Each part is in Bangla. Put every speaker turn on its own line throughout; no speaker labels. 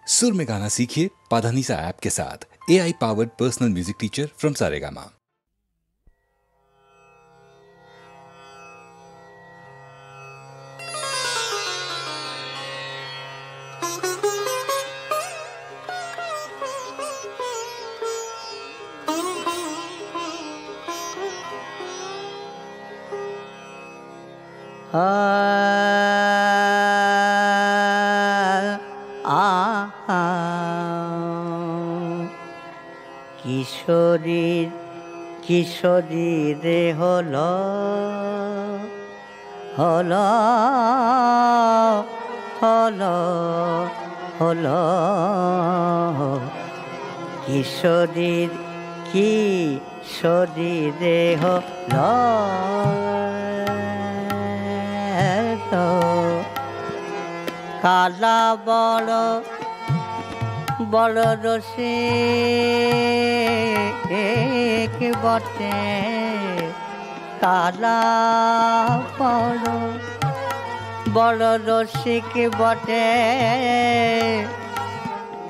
सुर में गाना सीखिए पाधानीसा ऐप के साथ। AI powered personal music teacher from Saregama.
কিশোরীর কিশোরী রে হলো হলো হলো হলো কিশোরীর কিশোরী রে হলো কালা বড় বড় রসিক বটে, কালা বড় বড় রসিক বটে,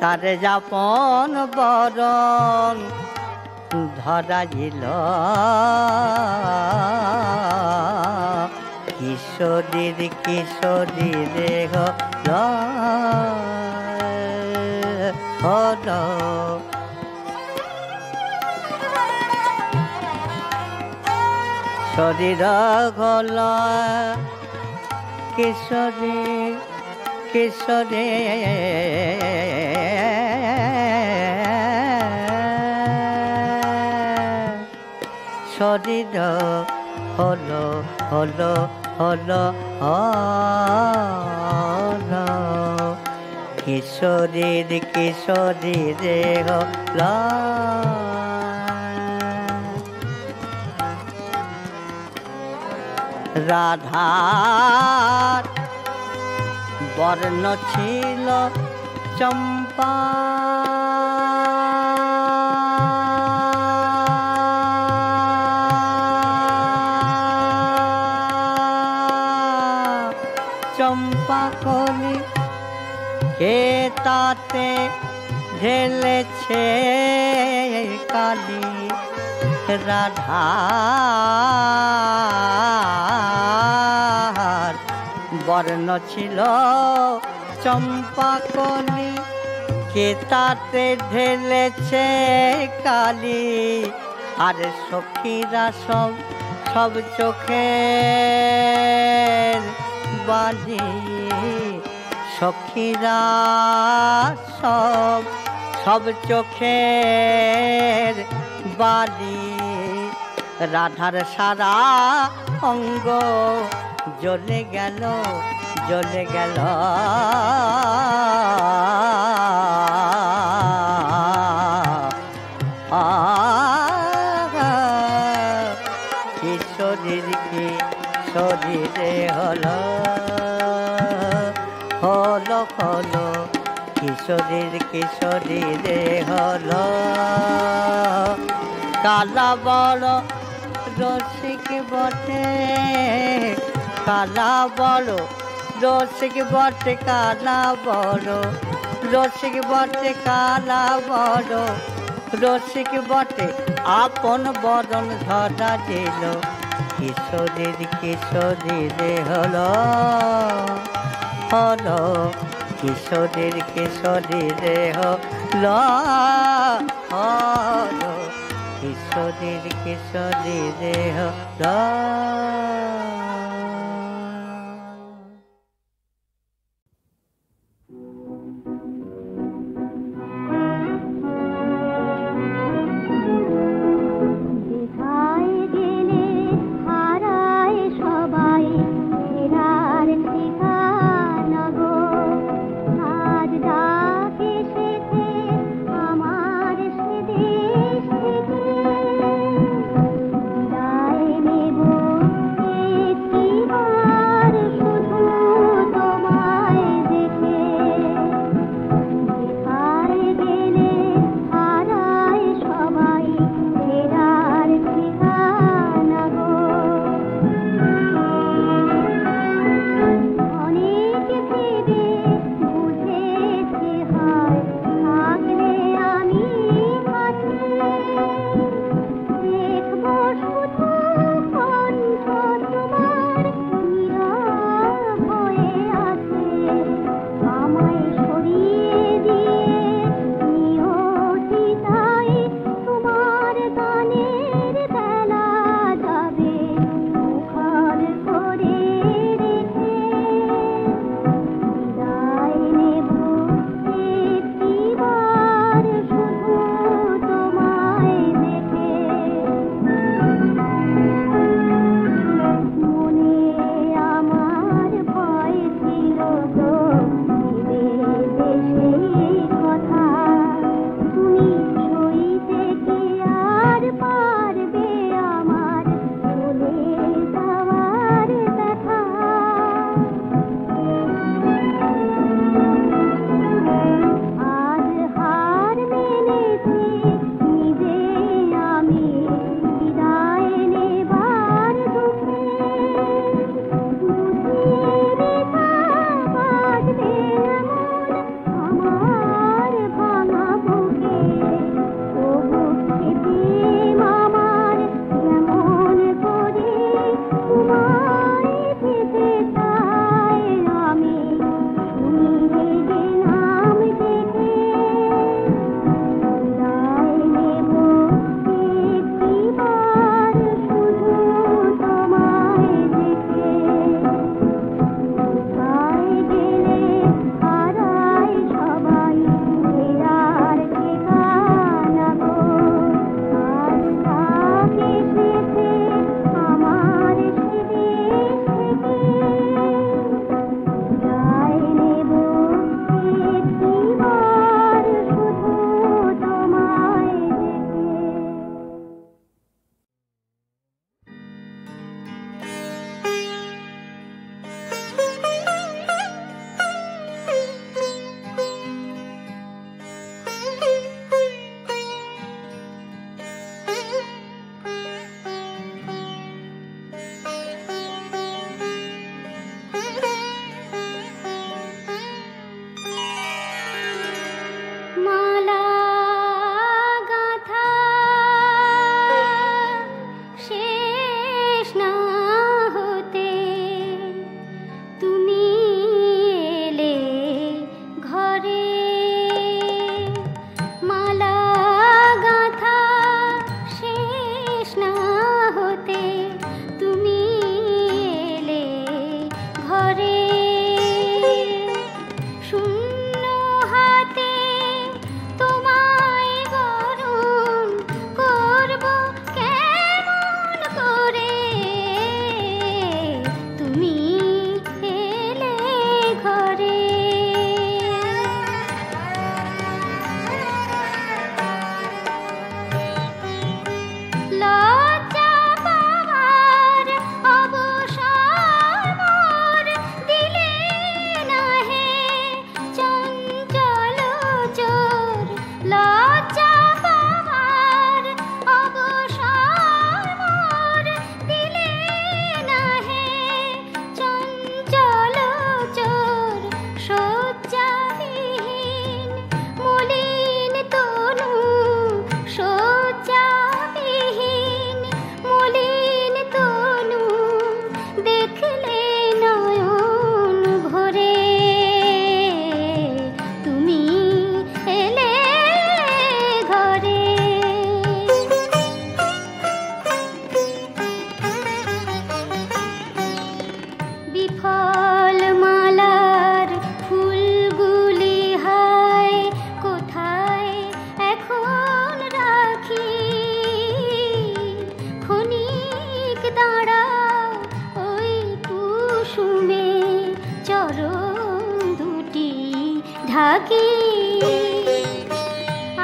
তার যাপন বরণ ধরাইল কিশোরীর কিশোরী রে হলো হলো শরীর গল কিশোরী কিশোরী শরীর হলো হলো হলো হলো কিশোরীর কিশোরী রে হলো রাধার বর্ণ ছিল চম্পা, চম্পা কলি কে তাতে ঢেলেছে কালি, রাধার বর্ণ ছিল চম্পা কলি কে তাতে ঢেলেছে কালি, আর সখীরা সব সব চোখের বালি, সখীরা সব সব চোখের বালি, রাধার সারা অঙ্গ জ্বলে গেল জ্বলে গেল কিশোরীর কিশোরী রে হলো হলো হলো কিশোরীর কিশোরী রে হলো কালা বড় রসিক বটে, কালা বড় রসিক বটে, কালা বড় রসিক বটে, কালা বড় রসিক বটে, আপন বরণ ধরা দিল কিশোরীর কিশোরী রে হলো হলো কিশোরীর কিশোরী রে হলো হলো কিশোরীর কিশোরী রে হলো।
আমার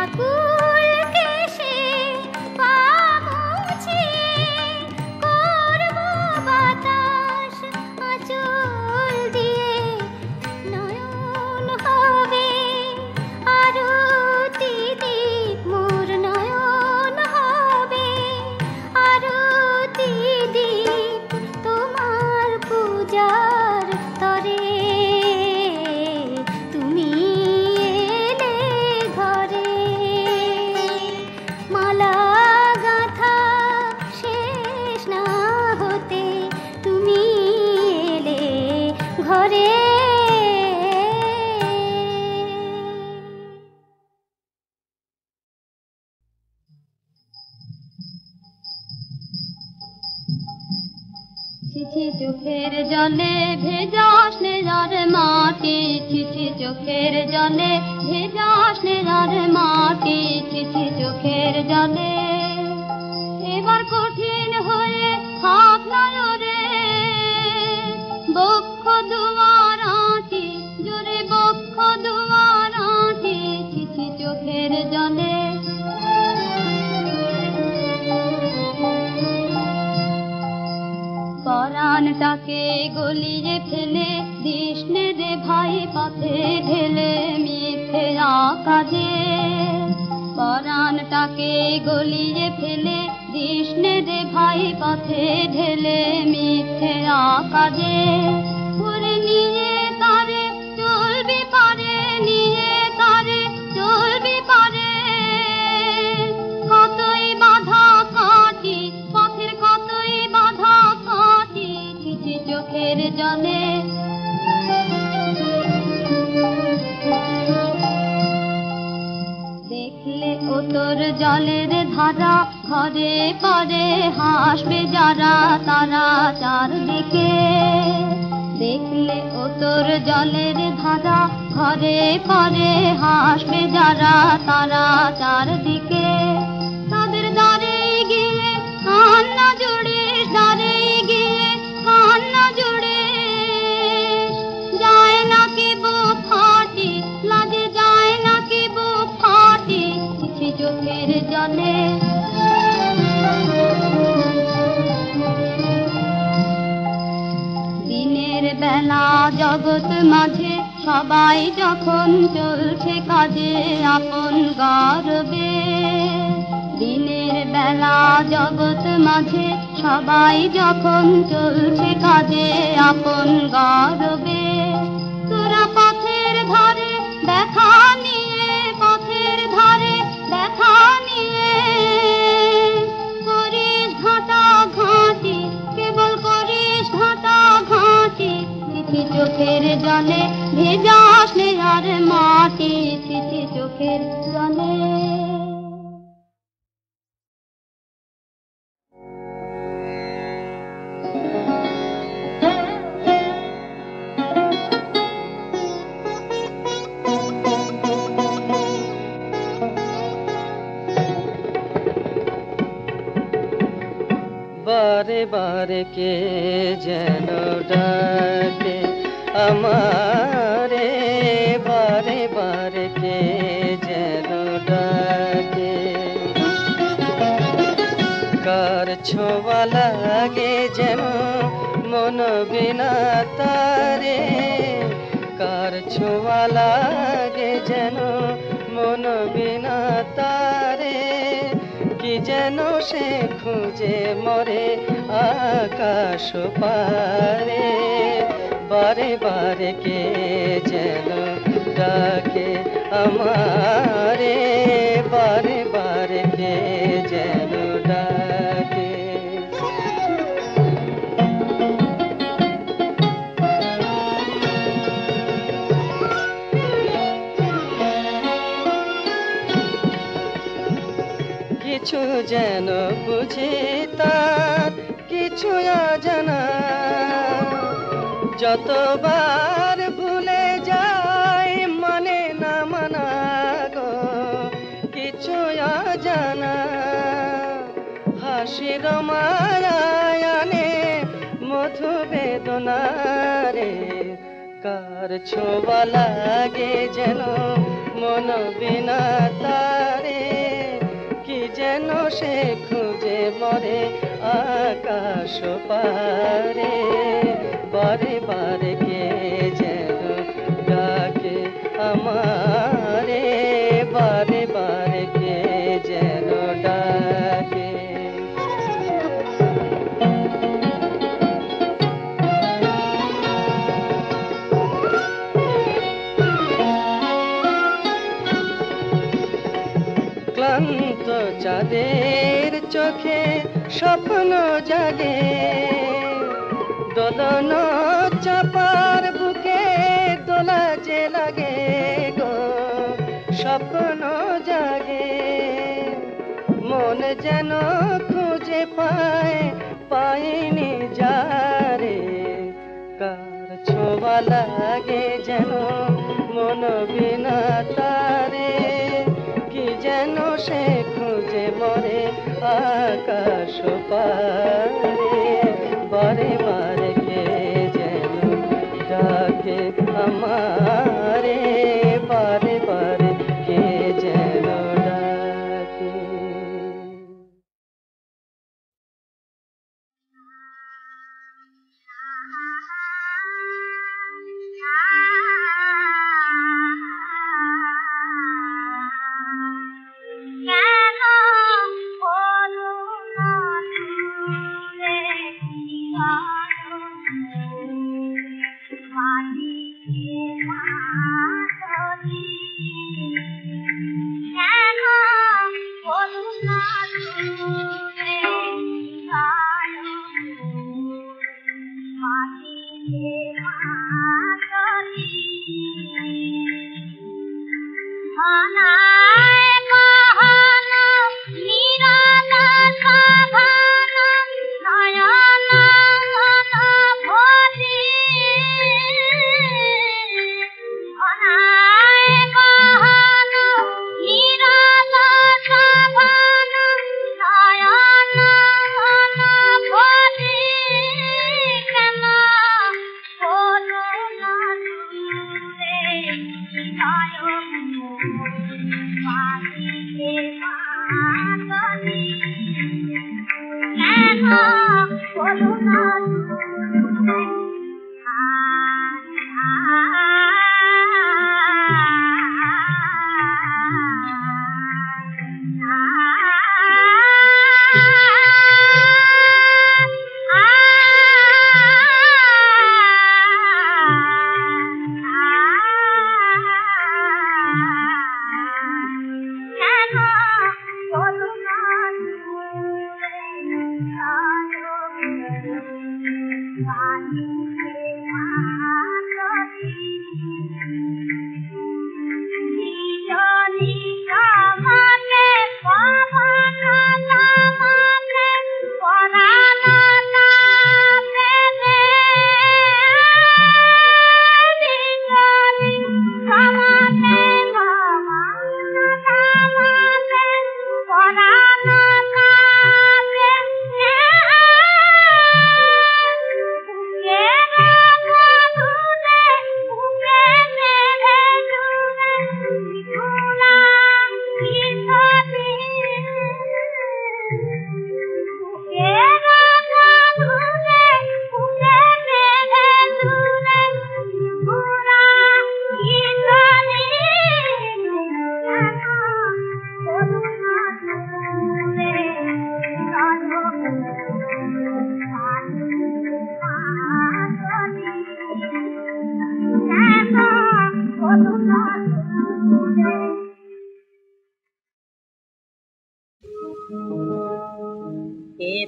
আকুল কেশে পা মুছিয়ে করব বাতাস আঁচল দিয়ে, নয়ন হবে আরতি দীপ, মোর নয়ন হবে আরতি দীপ, তোমার পূজার তরে তুমি এলে ঘরে। মালা গাঁথা শেষ না হতে তুমি এলে ঘরে। চিঠি চোখের জলে ভেজা স্নেহার মাটি, চিঠি চোখের জলে ভেজা স্নেহার মাটি, চিঠি চোখের জলে এবার কঠিন হয়ে হাত নয়রে, বক্ষ দুয়ার আঁটি জোরে বক্ষ দুয়ার আঁটি, চিঠি চোখের জলে। পরাণটাকে গলিয়ে ফেলে কৃষ্ণে রে ভাই পথে ঢেলে মিথ্যে কাজে, পরাণটাকে গলিয়ে ফেলে কৃষ্ণে রে ভাই পথে ঢেলে মিথ্যে কাজে। ঘুরে নিয়ে তারে চলবি পারে, নিয়ে তারে চলবি পারে, কতই বাধা কাটি পথের কতই বাধা কাটি, চিঠি চোখের জলে। দেখলে ও তোর জলের ধারা, ঘরে পরে হাসবে যারা তারা চারদিকে। দেখলে ও তোর জলের ধারা, ঘরে পরে হাসবে যারা তারা চারদিকে। তাদের দ্বারে গিয়ে কান্না জুড়িস, দ্বারে গিয়ে কান্না জুড়িস, যায় না কি বুক ফাটি লাজে, যায় না কি বুক ফাটি, চিঠি চোখের জলে। দিনের বেলা জগৎ মাঝে সবাই যখন চলছে কাজে আপন গর্বে, দিনের বেলা জগৎ মাঝে সবাই যখন চলছে কাজে আপন গর্বে, তোরা পথের ধারে দেখা নিয়ে, পথের ধারে দেখা নিয়ে করিস ঘাটা ঘাঁটি, কেবল করিস ঘাটা ঘাঁটি, চিঠি চোখের জলে ভেজা স্নেহার মাটি, চিঠি চোখের জলে।
বারে বারে কে যেন ডাকে আমারে, বারে বারে কে যেন ডাকে, কার ছোঁয়া লাগে যেন মন বিনা তারে, কার ছোঁয়া লাগে যেন মন বিনা তারে, কি যেন সে খুঁজে মরে আকাশ পারে, বারে বারে কে যেন ডাকে আমারে, বারে বারে কে যেন ডাকে। কিছু যেন বুঝি তার কিছু অজানা, যতবার ভুলে যায় মানে না মানা গো, কিছু অজানা হাসির মায়ানে মধু বেদনা রে, কার ছোঁয়া লাগে যেন মন বিনা তারে, কি যেন সে খুঁজে মরে আকাশ পারে। বারে বারে কে যেন ডাকে আমারে, বারে বারে কে যেন ডাকে। ক্লান্ত চাঁদের চোখে স্বপ্ন জাগে, দোলন চাপার বুকে দোলা যে লাগে গো, স্বপ্ন জাগে। মন যেন খুঁজে পায় পায়নি যারে, কার ছোঁয়া লাগে যেন মন বিনা তারে, কি যেন সে খুঁজে মরে আকাশ পারে। বারে বারে কে যেন ডাকে আমারে, বারে বারে কে যেন ডাকে।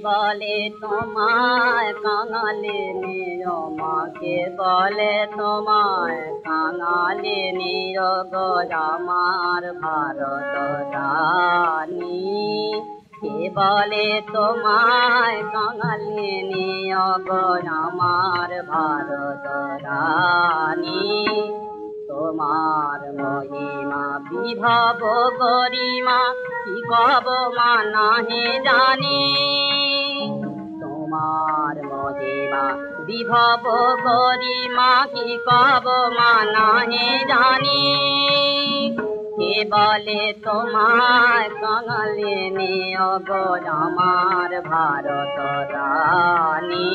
বলে তোমায় কাঙালি নিও মা, কে বলে তোমায় কাঙালি নিও গো আমার ভারত রানী। কে বলে তোমায় কাঙালি নিও গো আমার ভারত রানী। তোমার মহিমা বিভব গরিমা কি কব মা নাহি জানি। তোমার মহিমা বিভব গরিমা কি কব মানাহে জানি কে বলে তোমায় কাঙালে নিয় গো আমার ভারত রানী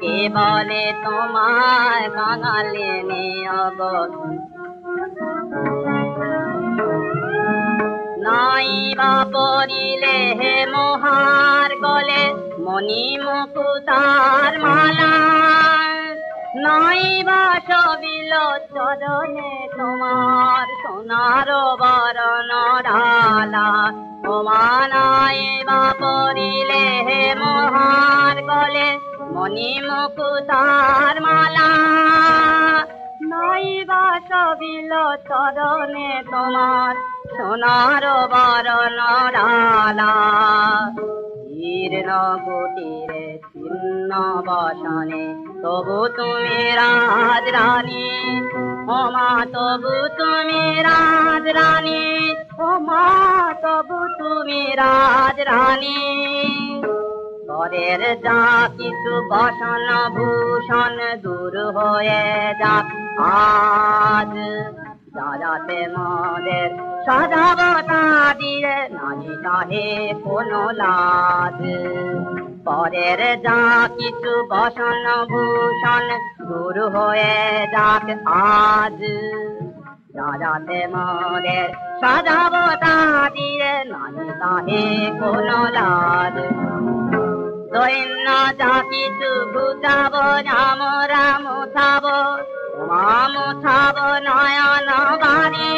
কে বলে তোমায় কাঙালে নিয় গো নাই বা পরিলে হে মোহার গলে মণি মুকুতার মালা নাই বা সবিল চরণে তোমার সোনার বরণ ডালা ওমা নাই বা পরিলে হে মোহার গলে মণি মুকুতার মালা নাই বা সবিল চরণে তোমার সোনার বরণ ডালা জীর্ণ কুটিরে ছিন্ন বসনে তবু তুমি রাজরানী ওমা তবু তুমি রাজরানী ওমা তবু তুমি রাজরানী পরের যা কিছু বসন ভূষণ দূর হয়ে যাক আজ যাতে মোদের সদাবতা দিয়ে নাহি তাহে কোনো লাজ পরের যা কিছু বসন ভূষণ দূর হয়ে যাক আজ যাতে মোদের সদাবতা দিয়ে নাহি তাহে কোনো লাজ দৈন্য যা কিছু ঘুচাব আমরা মুছাব মুছাব নয়ন বাণী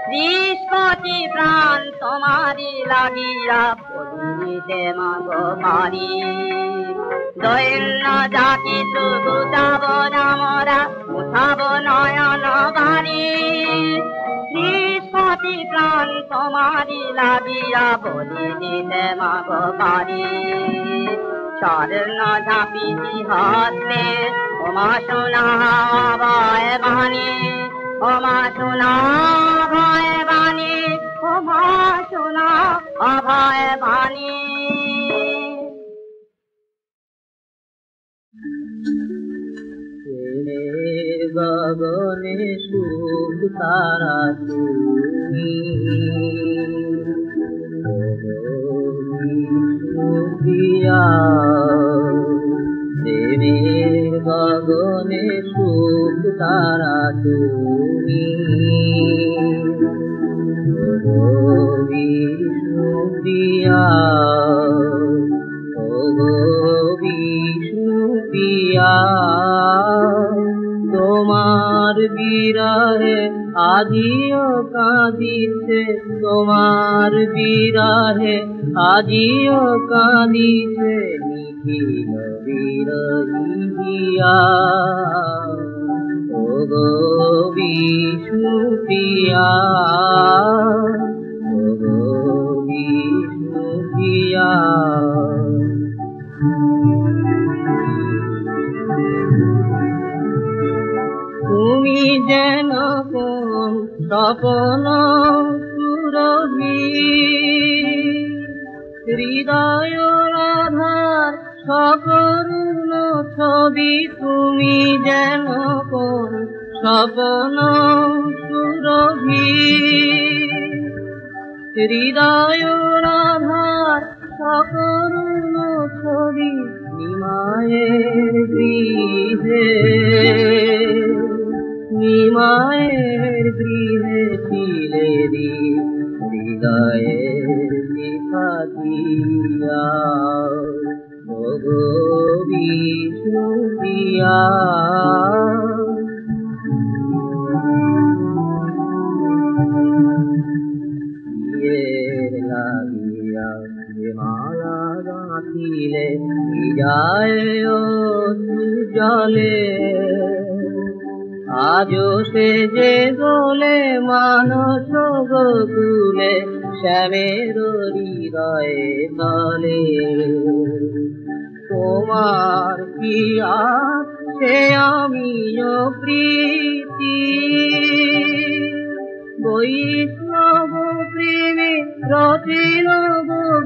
বৃষ্পতি প্রাণ তোমারি লাগিয়া বলিতে মাগ পারি দৈন্য যা কিছু ঘুচাব আমরা মুছাব নয়ন বাণী বৃষ্পতি প্রাণ তোমারি লাগিয়া বলিতে মাগ পারি স্বর্ণ ঝাঁপিটি হস্তে ওমা সোনা ভয় বাণী ওমা সোনা ভয় বাণী ওমা সোনা অভয় বাণী
গগনে সুখ তারা তুমি দিয়া দেবের গগনে সুখ তারা তুমি বিষ্ণু প্রিয়া বিষ্ণু প্রিয়া তোমার বিরহে আজিও কাঁদিছে তোমার বিরহে আজিও কাঁদিছে নিখিল বিরহিয়া ওগো বিষ্ণু প্রিয়া ওগো বিষ্ণু প্রিয়া তুমি যেন কোন স্বপ্ন সুরভি হৃদয় রাধার সকরুণ ছবি তুমি যেন কোন স্বপ্ন সুরভি হৃদয় রাধার সকরুণ ছবি নিমায়ের গৃহে নিমায়ের গৃহে ছিলে হৃদয়ের শিখা দিয়া ওগো বিষ্ণু প্রিয়া লাগিয়া মালা গাঁথিলে যায় জলে আজও সে যে দোলে মানস গোকুলে শ্যামের হৃদয়ে তলে তোমার কি আছে আমিও প্রীতি বৈষ্ণব প্রেমে রচিল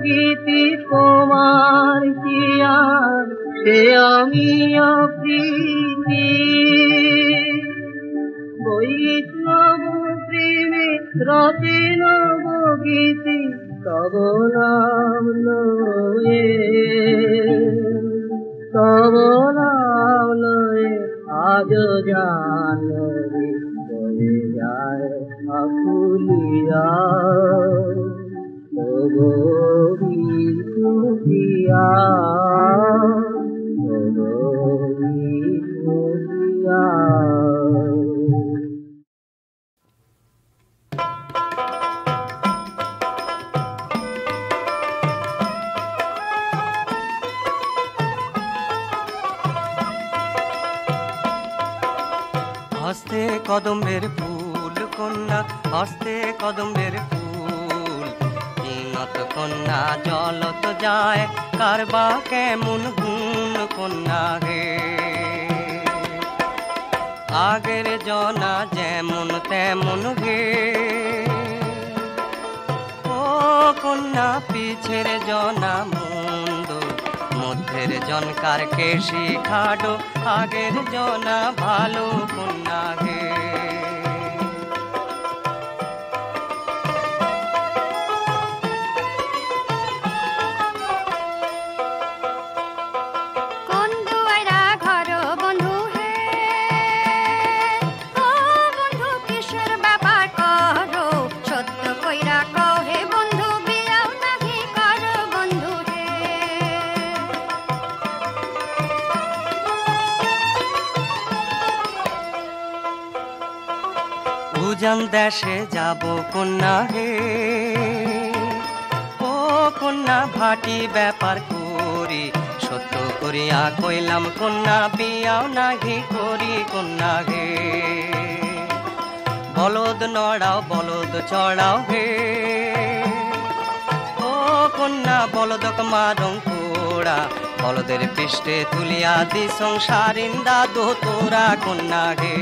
গীতি তোমার কি সে আমিও প্রীতি বৈষ্ণব প্রেমে রচে নব গীতি তব নাম লয়ে তব নাম লয়ে আজ জানবি বয়ে যায় আকুলিয়া তব বিষ্ণুপ্রিয়া তব বিষ্ণুপ্রিয়া।
হস্তে কদম্বের ফুল কন্যা হস্তে কদম্বের ফুল কিনত কন্যা জলত যায় কারবা কেমন গুণ কন্যা হে আগের জনা যেমন তেমন হে ও কন্যা পিছের জনা মন্দ মধ্যের জনকার কেশি খাডো আগের জনা ভালো কন্যা হে উজান দেশে যাব কন্যা হে ও কন্যা ভাটি ব্যাপার করি সত্য করিয়া কইলাম কন্যা বিয়াও নাহি করি কন্যা হে বলদ নড়াও বলদ চড়াও হে ও কন্যা বলদক মারং কোড়া বলদের পৃষ্ঠে তুলিয়া দি সংসারিন্দা দো তোরা কন্যা হে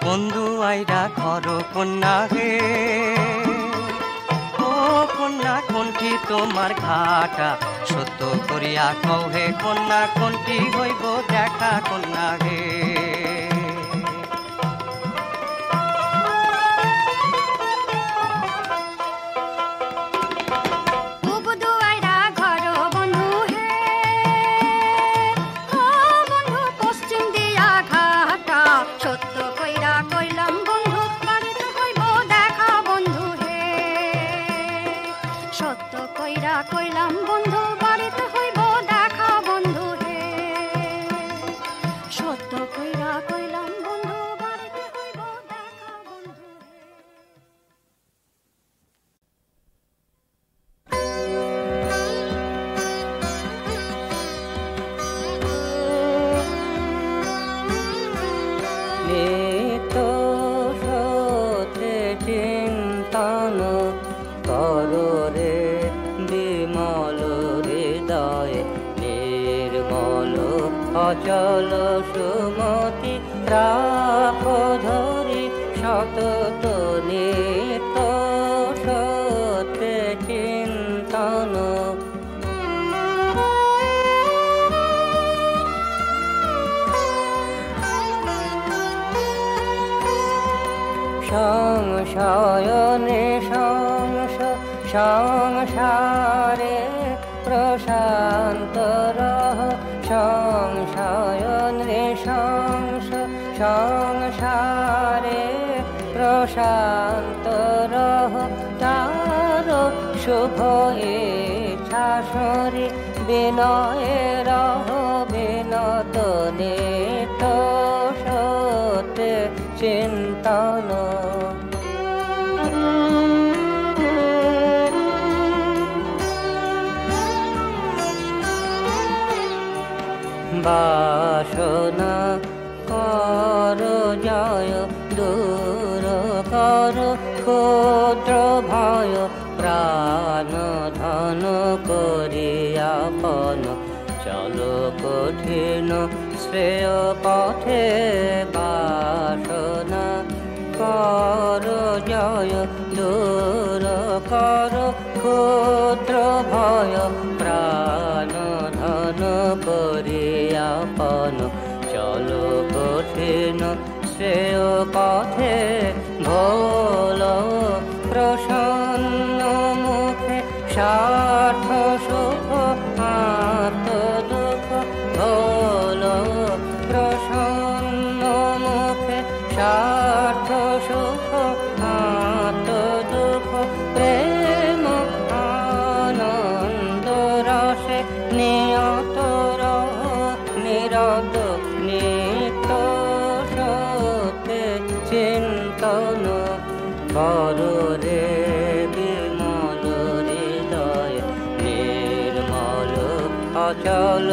বন্ধু আইরা ঘর কন্যা হে ও কন্যা কোনটি তোমার ঘাটা সত্য করিয়া কও হে কন্যা কোনটি হইব দেখা কন্যা হে অচল সুমতি রাখো ধরি সতত নিত্য সত্যে চিন্তন সংশয়নে সংসারে প্রশান্ত রহ সংশয়নে সংসারে প্রশান্ত রহ তার শুভ ইচ্ছা শরী বিনয়ে রহ বিনত নিত সত্যে চিন্তন বা ক্ষুদ্র ভয় প্রাণ ধন করিয়াপন চলো কঠিন শ্রেয় পথে বাসনা কর জয় দূর কর ক্ষুদ্র ভয় প্রাণ ধন করিয়াপন চলো কঠিন শ্রেয় পথে ভোল প্রসন্ন মুখে স্বার্থ সুখ আত্ম দুঃখ ভোল প্রসন্ন মুখে স্বার্থ সুখ আত্ম দুঃখ প্রেম আনন্দ রসে নিয়ত রহ নিরত নিত্য সত্যে চিন্তন কর রে বিমল হৃদয় নির্মল অচল